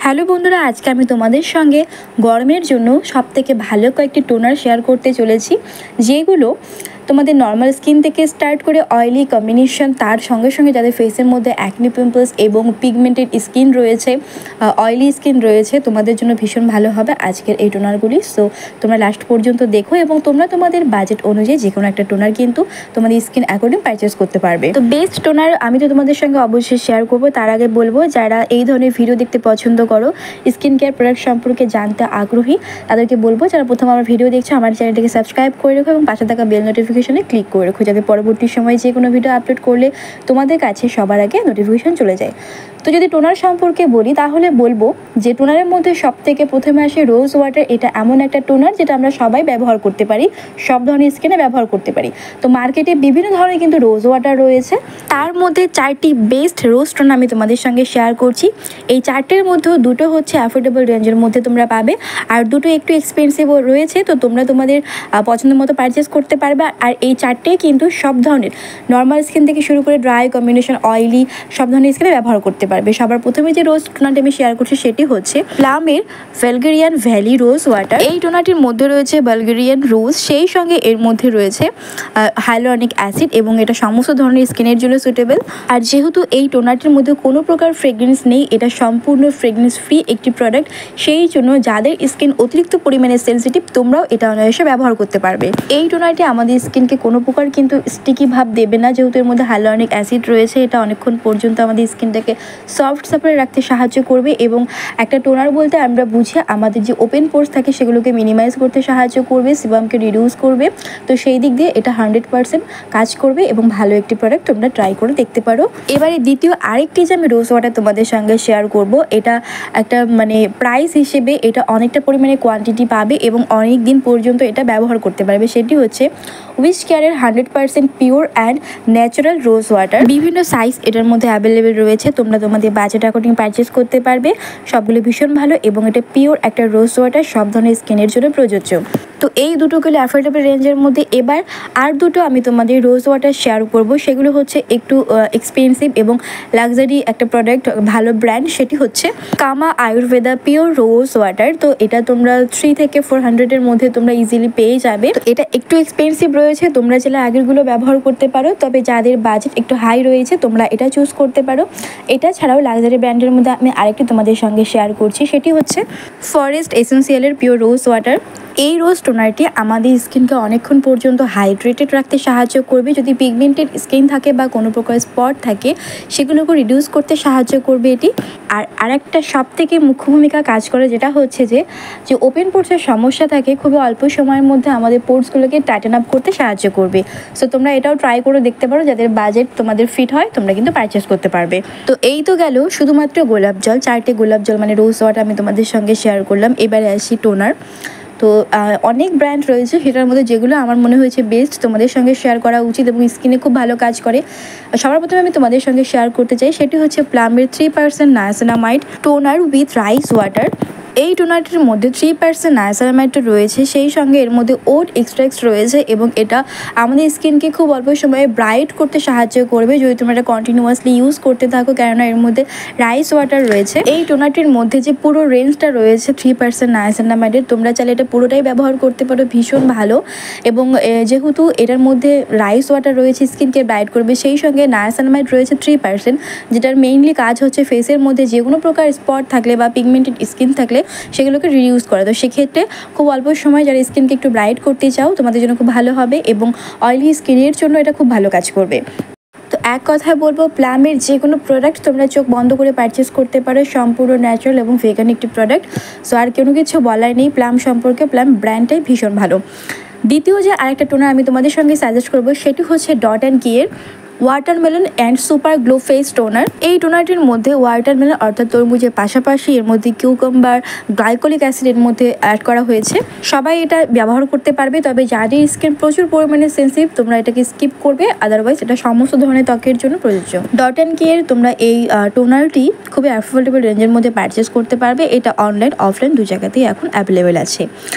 Hello বন্ধুরা, আজকে আমি তোমাদের সঙ্গে গরমের জন্য সবথেকে ভালো কয়েকটি টোনার শেয়ার করতে চলেছি, যেগুলো তোমাদের নর্মাল স্কিন থেকে স্টার্ট করে অয়েলি কম্বিনেশন, তার সঙ্গে সঙ্গে যাদের ফেসের মধ্যে অ্যাকনি পিম্পলস এবং পিগমেন্টেড স্কিন রয়েছে, অয়েলি স্কিন রয়েছে, তোমাদের জন্য ভীষণ ভালো হবে আজকের এই টোনারগুলি। সো তোমরা লাস্ট পর্যন্ত দেখো এবং তোমরা তোমাদের বাজেট অনুযায়ী যে কোনো একটা টোনার কিন্তু তোমাদের স্কিন অ্যাকর্ডিং পারচেস করতে পারবে। তো বেস্ট টোনার আমি তো তোমাদের সঙ্গে অবশ্যই শেয়ার করবো। তার আগে বলবো, যারা এই ধরনের ভিডিও দেখতে পছন্দ করো, স্কিন কেয়ার প্রোডাক্ট সম্পর্কে জানতে আগ্রহী, তাদেরকে বলবো যারা প্রথম আমার ভিডিও দেখছো আমার চ্যানেলটিকে সাবস্ক্রাইব করে রাখো এবং পাশে থাকা বেল নোটিফিকেশনে ক্লিক করে রাখো, যাতে পরবর্তী সময়ে যে কোনো ভিডিও আপলোড করলে তোমাদের কাছে সবার আগে নোটিফিকেশন চলে যায়। তো যদি টোনার সম্পর্কে বলি তাহলে বলবো যে টোনারের মধ্যে সবথেকে প্রথমে আসে রোজ ওয়াটার। এটা এমন একটা টোনার যেটা আমরা সবাই ব্যবহার করতে পারি, সব ধরনের স্কিনে ব্যবহার করতে পারি। তো মার্কেটে বিভিন্ন ধরনের কিন্তু রোজ ওয়াটার রয়েছে, তার মধ্যে চারটি বেস্ট রোজ টোনার আমি তোমাদের সঙ্গে শেয়ার করছি। এই চারটের মধ্যেও দুটো হচ্ছে অ্যাফোর্ডেবল রেঞ্জের মধ্যে তোমরা পাবে, আর দুটো একটু এক্সপেন্সিভও রয়েছে। তো তোমরা তোমাদের পছন্দের মতো পারচেস করতে পারবে। আর এই চারটেই কিন্তু সব ধরনের নর্মাল স্কিন থেকে শুরু করে ড্রাই, কম্বিনেশন, অয়েলি সব ধরনের স্কিনে ব্যবহার করতে পারবে। সবার প্রথমে যে রোজ টোনারটি আমি শেয়ার করছি সেটি হচ্ছে প্লামের বালগেরিয়ান ভ্যালি রোজ ওয়াটার। এই টোনারটির মধ্যে রয়েছে বালগেরিয়ান রোজ, সেই সঙ্গে এর মধ্যে রয়েছে হাইলোরনিক অ্যাসিড এবং এটা সমস্ত ধরনের স্কিনের জন্য সুটেবল। আর যেহেতু এই টোনারটির মধ্যে কোনো প্রকার ফ্রেগ্রেন্স নেই, এটা সম্পূর্ণ ফ্রেগ্রেন্স ফ্রি একটি প্রোডাক্ট, সেই জন্য যাদের স্কিন অতিরিক্ত পরিমাণে সেন্সিটিভ তোমরাও এটা অনায়াসে ব্যবহার করতে পারবে। এই টোনারটি আমাদের স্কিনকে কোনো প্রকার কিন্তু স্টিকি ভাব দেবে না, যেহেতু এর মধ্যে হাইলোরনিক অ্যাসিড রয়েছে। এটা অনেকক্ষণ পর্যন্ত আমাদের স্কিনটাকে সফট সাপ্লাই রাখতে সাহায্য করবে এবং একটা টোনার বলতে আমরা বুঝি আমাদের যে ওপেন পোর্স থাকে সেগুলোকে মিনিমাইজ করতে সাহায্য করবে, সিবামকে রিডিউস করবে। তো সেই দিক দিয়ে এটা 100% কাজ করবে এবং ভালো একটি প্রোডাক্ট, তোমরা ট্রাই করে দেখতে পারো। এবারে দ্বিতীয় আরেকটি যে আমি রোজ ওয়াটার তোমাদের সঙ্গে শেয়ার করব, এটা একটা প্রাইস হিসেবে এটা অনেকটা পরিমাণে কোয়ান্টিটি পাবে এবং অনেক দিন পর্যন্ত এটা ব্যবহার করতে পারবে। সেটি হচ্ছে উইশ কেয়ারের 100% pure and natural rose water. বিভিন্ন সাইজ এটার মধ্যে অ্যাভেলেবেল রয়েছে, তোমরা তোমাদের বাজেট অ্যাকর্ডিং পারচেস করতে পারবে। সবগুলো ভীষণ ভালো এবং এটা পিওর একটা রোজ ওয়াটার, সব ধরনের স্কিনের জন্য প্রযোজ্য। তো এই দুটো গেলে অ্যাফোর্ডেবল রেঞ্জের মধ্যে। এবার আর দুটো আমি তোমাদের রোজ ওয়াটার শেয়ার করব, সেগুলো হচ্ছে একটু এক্সপেন্সিভ এবং লাক্সারি একটা প্রোডাক্ট, ভালো ব্র্যান্ড। সেটি হচ্ছে কামা আয়ুর্বেদা পিওর রোজ ওয়াটার। তো এটা তোমরা 3 থেকে 400-এর মধ্যে তোমরা ইজিলি পেয়ে যাবে। তো এটা একটু এক্সপেন্সিভ রয়েছে, তোমরা চাইলে আগেরগুলো ব্যবহার করতে পারো, তবে যাদের বাজেট একটু হাই রয়েছে তোমরা এটা চুজ করতে পারো। এটা ছাড়াও লাক্সারি ব্র্যান্ডের মধ্যে আমি আরেকটি তোমাদের সঙ্গে শেয়ার করছি, সেটি হচ্ছে ফরেস্ট এসেন্সিয়ালের পিওর রোজ ওয়াটার। এই রোজ টোনারটি আমাদের স্কিনকে অনেকক্ষণ পর্যন্ত হাইড্রেটেড রাখতে সাহায্য করবে। যদি পিগমেন্টেড স্কিন থাকে বা কোনো প্রকার স্পট থাকে সেগুলোকে রিডিউস করতে সাহায্য করবে এটি। আর আরেকটা সব থেকে মুখ্য ভূমিকা কাজ করে, যেটা হচ্ছে যে ওপেন পোর্সের সমস্যা থাকে, খুবই অল্প সময়ের মধ্যে আমাদের পোর্সগুলোকে টাইটেন আপ করতে সাহায্য করবে। সো তোমরা এটাও ট্রাই করে দেখতে পারো, যাদের বাজেট তোমাদের ফিট হয় তোমরা কিন্তু পারচেস করতে পারবে। তো এই তো গেল শুধুমাত্র গোলাপ জল, 4টে গোলাপ জল রোজ ওয়াটার আমি তোমাদের সঙ্গে শেয়ার করলাম। এবারে আসি টোনার। তো অনেক ব্র্যান্ড রয়েছে, সেটার মধ্যে যেগুলো আমার মনে হয়েছে বেস্ট তোমাদের সঙ্গে শেয়ার করা উচিত এবং স্কিনে খুব ভালো কাজ করে, সবার প্রথমে আমি তোমাদের সঙ্গে শেয়ার করতে চাই সেটি হচ্ছে প্লামের 3% niacinamide toner with rice water. এই টোনারটির মধ্যে 3% নায়াসিনামাইড রয়েছে, সেই সঙ্গে এর মধ্যে ওট এক্সট্রাক্ট রয়েছে এবং এটা আমাদের স্কিনকে খুব অল্প সময়ে ব্রাইট করতে সাহায্য করবে যদি তোমরা এটা কন্টিনিউয়াসলি ইউজ করতে থাকো, কেননা এর মধ্যে রাইস ওয়াটার রয়েছে। এই টোনারটির মধ্যে যে পুরো রেঞ্জটা রয়েছে 3% নায়াসিনামাইডের, তোমরা চাইলে এটা পুরোটাই ব্যবহার করতে পারো, ভীষণ ভালো। এবং যেহেতু এটার মধ্যে রাইস ওয়াটার রয়েছে, স্কিনকে ব্রাইট করবে, সেই সঙ্গে নায়াসিনামাইড রয়েছে 3%, যেটার মেইনলি কাজ হচ্ছে ফেসের মধ্যে যে কোনো প্রকার স্পট থাকলে বা পিগমেন্টেড স্কিন থাকলে সেগুলোকে রিডিউস করা। তো সেক্ষেত্রে খুব অল্প সময় যারা স্কিনকে একটু ব্রাইট করতে চাও তোমাদের জন্য খুব ভালো হবে এবং অয়েলি স্কিনের জন্য এটা খুব ভালো কাজ করবে। তো এক কথায় বলবো, প্লামের যে কোনো প্রোডাক্ট তোমরা চোখ বন্ধ করে পারচেস করতে পারো, সম্পূর্ণ ন্যাচারাল এবং ভেগান একটি প্রোডাক্ট। সো আর কোনো কিছু বলার নেই প্লাম সম্পর্কে, প্লাম ব্র্যান্ডটাই ভীষণ ভালো। দ্বিতীয় যে আরেকটা টোনার আমি তোমাদের সঙ্গে সাজেস্ট করবো সেটি হচ্ছে ডট অ্যান্ড কিয়ের watermelon and super glow face toner. এই টোনারটির মধ্যে ওয়াটারমেলন অর্থাৎ তরমুজের পাশাপাশি এর মধ্যে কিউকাম্বার, গ্লাইকোলিক অ্যাসিড এর মধ্যে অ্যাড করা হয়েছে। সবাই এটা ব্যবহার করতে পারবে, তবে যাদের স্কিন প্রচুর পরিমাণে সেন্সিটিভ তোমরা এটাকে স্কিপ করবে, আদারওয়াইজ এটা সমস্ত ধরনের ত্বকের জন্য প্রযোজ্য। ডট অ্যান্ড কেয়ার তোমরা এই টোনারটি খুবই অ্যাফোর্ডেবল রেঞ্জের মধ্যে পারচেস করতে পারবে। এটা অনলাইন অফলাইন দু জায়গাতেই এখন অ্যাভেলেবেল আছে।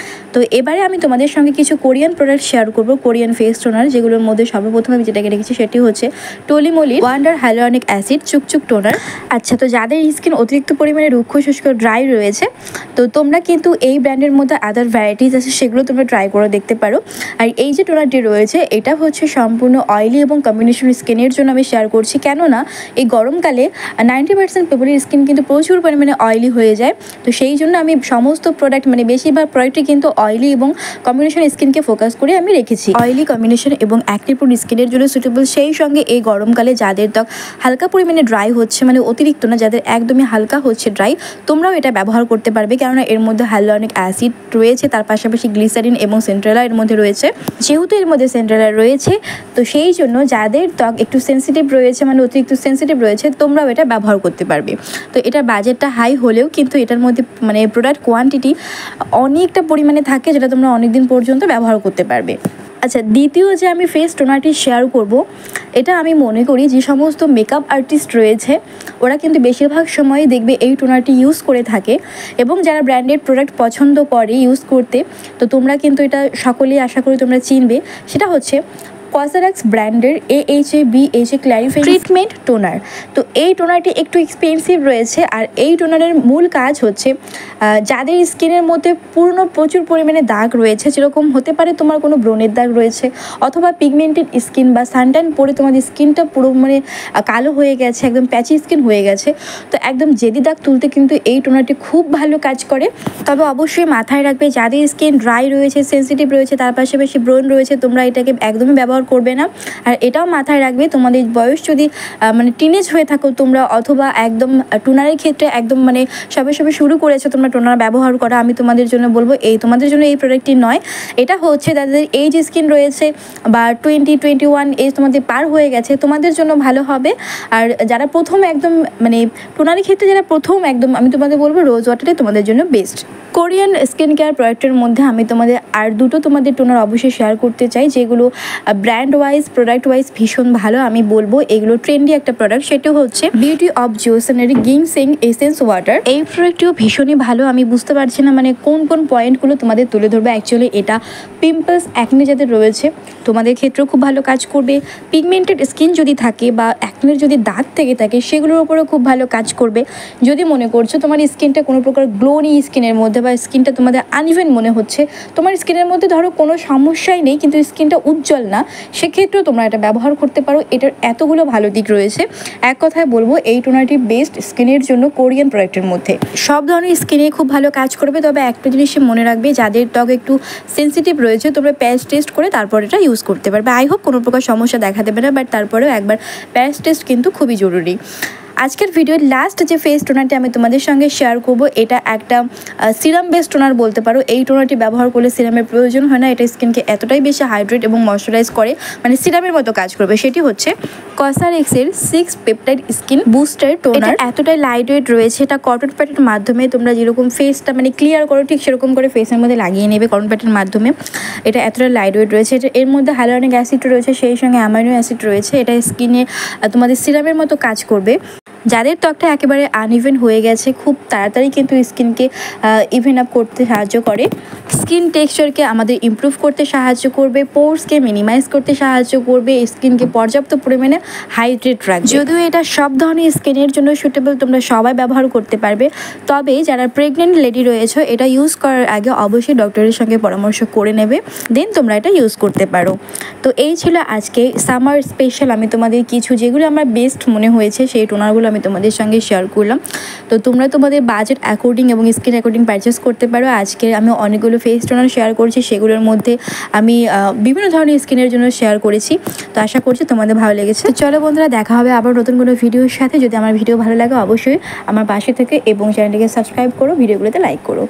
তো এবারে আমি তোমাদের সঙ্গে কিছু কোরিয়ান প্রোডাক্ট শেয়ার করব, কোরিয়ান ফেস টোনার, যেগুলোর মধ্যে সর্বপ্রথম আমি যেটাকে রেখেছি সেটি হচ্ছে টোলিমোলি ওয়ান্ডার হাইলোরনিক অ্যাসিড চুকচুক টোনার। আচ্ছা, তো যাদের স্কিন অতিরিক্ত পরিমাণে রুক্ষ শুষ্ক ড্রাই রয়েছে, তো তোমরা কিন্তু এই ব্র্যান্ডের মধ্যে আদার ভ্যারাইটিস আছে, সেগুলো তোমরা ট্রাই করে দেখতে পারো। আর এই যে টোনারটি রয়েছে এটা হচ্ছে সম্পূর্ণ অয়েলি এবং কম্বিনেশন স্কিনের জন্য আমি শেয়ার করছি, কেননা এই গরমকালে 90% পিপলের স্কিন কিন্তু প্রচুর পরিমাণে অয়েলি হয়ে যায়। তো সেই জন্য আমি সমস্ত প্রোডাক্ট মানে বেশিরভাগ প্রোডাক্টই কিন্তু অয়েলি এবং কম্বিনেশন স্কিনকে ফোকাস করে আমি রেখেছি। অয়েলি কম্বিনেশন এবং অ্যাক্টিভ স্কিনের জন্য সুটেবল, সেই সঙ্গে এই গরমকালে যাদের ত্বক হালকা পরিমাণে ড্রাই হচ্ছে, মানে অতিরিক্ত না, যাদের একদমই হালকা হচ্ছে ড্রাই, তোমরাও এটা ব্যবহার করতে পারবে, কেননা এর মধ্যে হাইলোরনিক অ্যাসিড রয়েছে, তার পাশাপাশি গ্লিসারিন এবং সেন্ট্রেলা এর মধ্যে রয়েছে। যেহেতু এর মধ্যে সেন্ট্রেলা রয়েছে, তো সেই জন্য যাদের ত্বক একটু সেন্সিটিভ রয়েছে, মানে অতিরিক্ত সেন্সিটিভ রয়েছে, তোমরাও এটা ব্যবহার করতে পারবে। তো এটার বাজেটটা হাই হলেও কিন্তু এটার মধ্যে মানে প্রোডাক্ট কোয়ান্টিটি অনেকটা পরিমাণে থাকে, যেটা তোমরা অনেক দিন পর্যন্ত ব্যবহার করতে পারবে। আচ্ছা, দ্বিতীয় যে আমি ফেস টোনারটি শেয়ার করব, এটা আমি মনে করি যে সমস্ত মেকআপ আর্টিস্ট রয়েছে ওরা কিন্তু বেশিরভাগ সময় দেখবে এই টোনারটি ইউজ করে থাকে, এবং যারা ব্র্যান্ডেড প্রোডাক্ট পছন্দ করে ইউজ করতে, তো তোমরা কিন্তু এটা সকলেই আশা করি তোমরা চিনবে। সেটা হচ্ছে কসরক্স ব্র্যান্ডের AHA BHA clarifying treatment toner. তো এই টোনারটি একটু এক্সপেন্সিভ রয়েছে, আর এই টোনারের মূল কাজ হচ্ছে যাদের স্কিনের মধ্যে প্রচুর পরিমাণে দাগ রয়েছে, যেরকম হতে পারে তোমার কোনো ব্রণের দাগ রয়েছে, অথবা পিগমেন্টেড স্কিন বা সানট্যান পরে তোমাদের স্কিনটা পুরো মানে কালো হয়ে গেছে, একদম প্যাচি স্কিন হয়ে গেছে, তো একদম জেদি দাগ তুলতে কিন্তু এই টোনারটি খুব ভালো কাজ করে। তবে অবশ্যই মাথায় রাখবে যাদের স্কিন ড্রাই রয়েছে, সেন্সিটিভ রয়েছে, তার পাশাপাশি ব্রণ রয়েছে, তোমরা এটাকে একদমই ব্যবহার করবে না। আর এটাও মাথায় রাখবে তোমাদের বয়স যদি মানে টিনেজ হয়ে থাকো তোমরা, অথবা একদম টোনারের ক্ষেত্রে একদম মানে সবে শুরু করেছো তোমরা টোনার ব্যবহার করা, আমি তোমাদের জন্য বলবো তোমাদের জন্য এই প্রোডাক্টটি নয়। এটা হচ্ছে যাদের এজ স্কিন রয়েছে বা 20-21 এজ তোমাদের পার হয়ে গেছে, তোমাদের জন্য ভালো হবে। আর যারা প্রথম একদম মানে টোনারের ক্ষেত্রে যারা প্রথম একদম, আমি তোমাদের বলবো রোজ ওয়াটারটাই তোমাদের জন্য বেস্ট। কোরিয়ান স্কিন কেয়ার প্রোডাক্টের মধ্যে আমি তোমাদের আর দুটো তোমাদের টোনার অবশ্যই শেয়ার করতে চাই, যেগুলো ব্র্যান্ড ওয়াইজ প্রোডাক্ট ওয়াইজ ভীষণ ভালো। আমি বলবো এগুলো ট্রেন্ডি একটা প্রোডাক্ট, সেটা হচ্ছে বিউটি অফ জোসনের গিনসেং এসেন্স ওয়াটার। এই প্রোডাক্টটিও ভীষণই ভালো। আমি বুঝতে পারছি না মানে কোন পয়েন্টগুলো তোমাদের তুলে ধরবে। অ্যাকচুয়ালি এটা পিম্পলস অ্যাকনে যাদের রয়েছে তোমাদের ক্ষেত্রেও খুব ভালো কাজ করবে। পিগমেন্টেড স্কিন যদি থাকে বা অ্যাকনের যদি দাগ থেকে থাকে সেগুলোর উপরেও খুব ভালো কাজ করবে। যদি মনে করছো তোমার স্কিনটা কোনো প্রকার গ্লোনি স্কিনের মধ্যে বা স্কিনটা তোমাদের আনইভেন মনে হচ্ছে, তোমার স্কিনের মধ্যে ধরো কোনো সমস্যাই নেই কিন্তু স্কিনটা উজ্জ্বল না, সেক্ষেত্রেও তোমরা এটা ব্যবহার করতে পারো। এটার এতগুলো ভালো দিক রয়েছে। এক কথায় বলবো এই টোনারটি বেস্ট স্কিনের জন্য কোরিয়ান প্রোডাক্টের মধ্যে। সব ধরনের স্কিনে খুব ভালো কাজ করবে, তবে একটা জিনিস মনে রাখবে যাদের ত্বক একটু সেন্সিটিভ রয়েছে তোমরা প্যাচ টেস্ট করে তারপর এটা ইউজ করতে পারবে। আই হোপ কোনো প্রকার সমস্যা দেখা দেবে না, বাট তারপরেও একবার প্যাচ টেস্ট কিন্তু খুবই জরুরি। আজকের ভিডিওর লাস্ট যে ফেস টোনারটি আমি তোমাদের সঙ্গে শেয়ার করব, এটা একটা সিরাম বেস টোনার বলতে পারো। এই টোনারটি ব্যবহার করলে সিরামের প্রয়োজন হয় না, এটা স্কিনকে এতটাই বেশি হাইড্রেট এবং ময়শ্চারাইজ করে, মানে সিরামের মতো কাজ করবে। সেটি হচ্ছে কসরক্সের 6 পেপটাইড স্কিন বুস্টার টোনার। এতটাই লাইট ওয়েট রয়েছে, এটা কটন প্যাডের মাধ্যমে তোমরা যেরকম ফেসটা মানে ক্লিয়ার করো ঠিক সেরকম করে ফেসের মধ্যে লাগিয়ে নেবে কটন প্যাডের মাধ্যমে। এটা এতটাই লাইট ওয়েট রয়েছে, এটা এর মধ্যে হাইলোরনিক অ্যাসিড রয়েছে, সেই সঙ্গে অ্যামাইনো অ্যাসিড রয়েছে। এটা স্কিনে তোমাদের সিরামের মতো কাজ করবে। যাদের ত্বকটা একেবারে আনইভেন হয়ে গেছে খুব তাড়াতাড়ি কিন্তু স্কিনকে ইভেন আপ করতে সাহায্য করে, স্কিন টেক্সচারকে আমাদের ইমপ্রুভ করতে সাহায্য করবে, পোর্সকে মিনিমাইজ করতে সাহায্য করবে, স্কিনকে পর্যাপ্ত পরিমাণে হাইড্রেট রাখবে। যদিও এটা সব ধরনের স্কিনের জন্য সুটেবল, তোমরা সবাই ব্যবহার করতে পারবে, তবে যারা প্রেগনেন্ট লেডি রয়েছে এটা ইউজ করার আগে অবশ্যই ডক্টরের সঙ্গে পরামর্শ করে নেবে, দেন তোমরা এটা ইউজ করতে পারো। তো এই ছিল আজকে সামার স্পেশাল আমি তোমাদের কিছু যেগুলো আমার বেস্ট মনে হয়েছে সেই টোনারগুলো আমি তোমাদের সঙ্গে শেয়ার করলাম। তো তোমরা তোমাদের বাজেট অ্যাকর্ডিং এবং স্কিন অ্যাকর্ডিং পারচেস করতে পারো। আজকে আমি অনেকগুলো ফেস টোনার শেয়ার করেছি, সেগুলোর মধ্যে আমি বিভিন্ন ধরনের স্কিনের জন্য শেয়ার করেছি। তো আশা করছি তোমাদের ভালো লেগেছে। তো চলো বন্ধুরা, দেখা হবে আবার নতুন কোনো ভিডিওর সাথে। যদি আমার ভিডিও ভালো লাগে অবশ্যই আমার পাশে থেকে এবং চ্যানেলটিকে সাবস্ক্রাইব করো, ভিডিওগুলোতে লাইক করো।